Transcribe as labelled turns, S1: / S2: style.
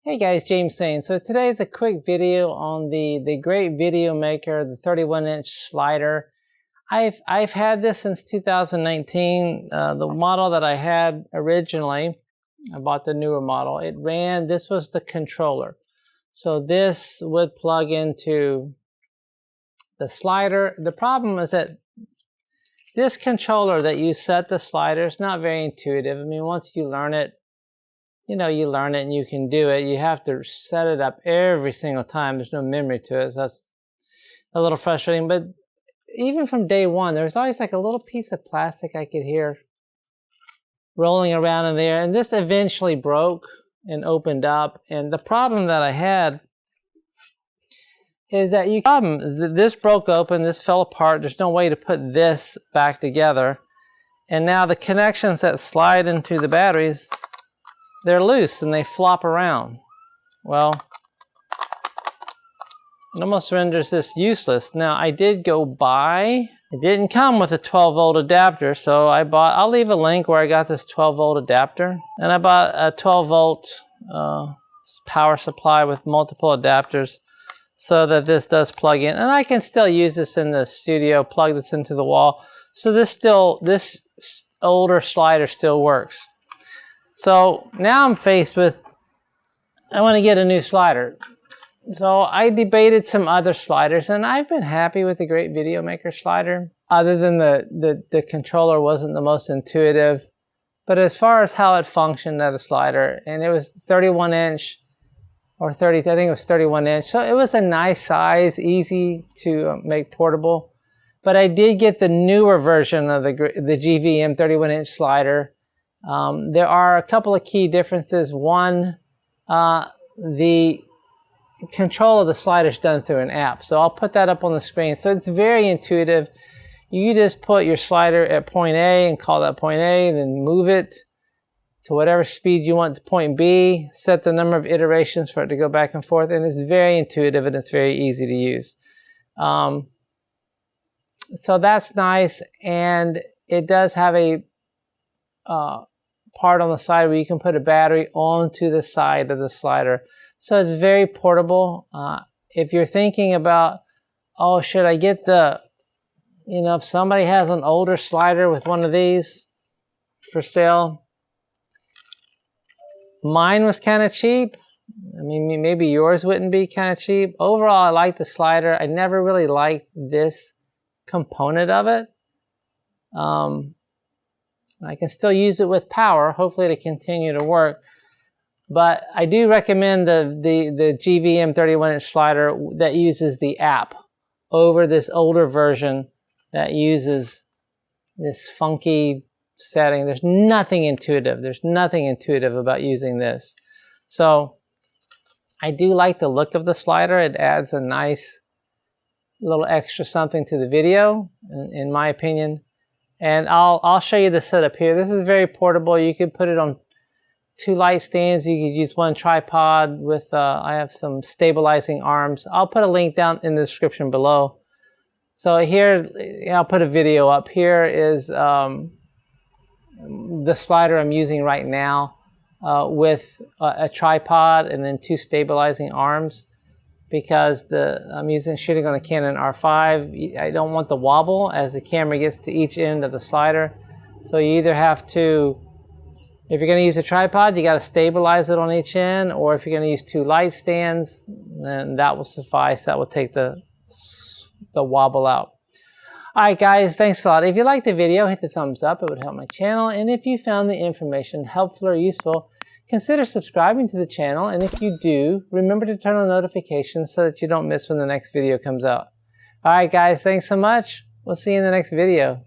S1: Hey guys, James saying. So today is a quick video on the great video maker, the 31-inch slider. I've had this since 2019. The model that I had originally, I bought the newer model. This was the controller. So this would plug into the slider. The problem is that this controller that you set the slider is not very intuitive. I mean, once you learn it, you learn it and you can do it. You have to set it up every single time. There's no memory to it, so that's a little frustrating. But even from day one, there's always like a little piece of plastic I could hear rolling around in there. And this eventually broke and opened up. And the problem that I had is that this broke open, this fell apart. There's no way to put this back together. And now the connections that slide into the batteries, they're loose and they flop around. Well, it almost renders this useless. Now I did go buy, it didn't come with a 12-volt adapter, so I'll leave a link where I got this 12-volt adapter. And I bought a 12-volt power supply with multiple adapters so that this does plug in. And I can still use this in the studio, plug this into the wall. So this older slider still works. So now I'm faced with, I want to get a new slider. So I debated some other sliders, and I've been happy with the Great Video Maker slider, other than the controller wasn't the most intuitive. But as far as how it functioned as a slider, and it was 31-inch, or 30, I think it was 31-inch. So it was a nice size, easy to make portable. But I did get the newer version of the GVM 31-inch slider. There are a couple of key differences. One, the control of the slider is done through an app. So I'll put that up on the screen. So it's very intuitive. You just put your slider at point A and call that point A, then move it to whatever speed you want to point B, set the number of iterations for it to go back and forth, and it's very intuitive and it's very easy to use. So that's nice, and it does have a part on the side where you can put a battery onto the side of the slider. So it's very portable. If you're thinking about, oh, should I get if somebody has an older slider with one of these for sale, mine was kind of cheap. I mean, maybe yours wouldn't be kind of cheap. Overall, I like the slider. I never really liked this component of it. I can still use it with power, hopefully to continue to work. But I do recommend the GVM 31-inch slider that uses the app over this older version that uses this funky setting. There's nothing intuitive. There's nothing intuitive about using this. So I do like the look of the slider. It adds a nice little extra something to the video, in my opinion. And I'll show you the setup here. This is very portable. You could put it on 2 light stands. You could use 1 tripod with, I have some stabilizing arms. I'll put a link down in the description below. So here, I'll put a video up. Here is the slider I'm using right now with a tripod and then 2 stabilizing arms, because I'm shooting on a Canon R5. I don't want the wobble as the camera gets to each end of the slider. So you either have to, if you're going to use a tripod, you got to stabilize it on each end, or if you're going to use 2 light stands, then that will suffice. That will take the wobble out. Alright guys, thanks a lot. If you liked the video, hit the thumbs up. It would help my channel. And if you found the information helpful or useful, consider subscribing to the channel. And if you do, remember to turn on notifications so that you don't miss when the next video comes out. Alright guys, thanks so much. We'll see you in the next video.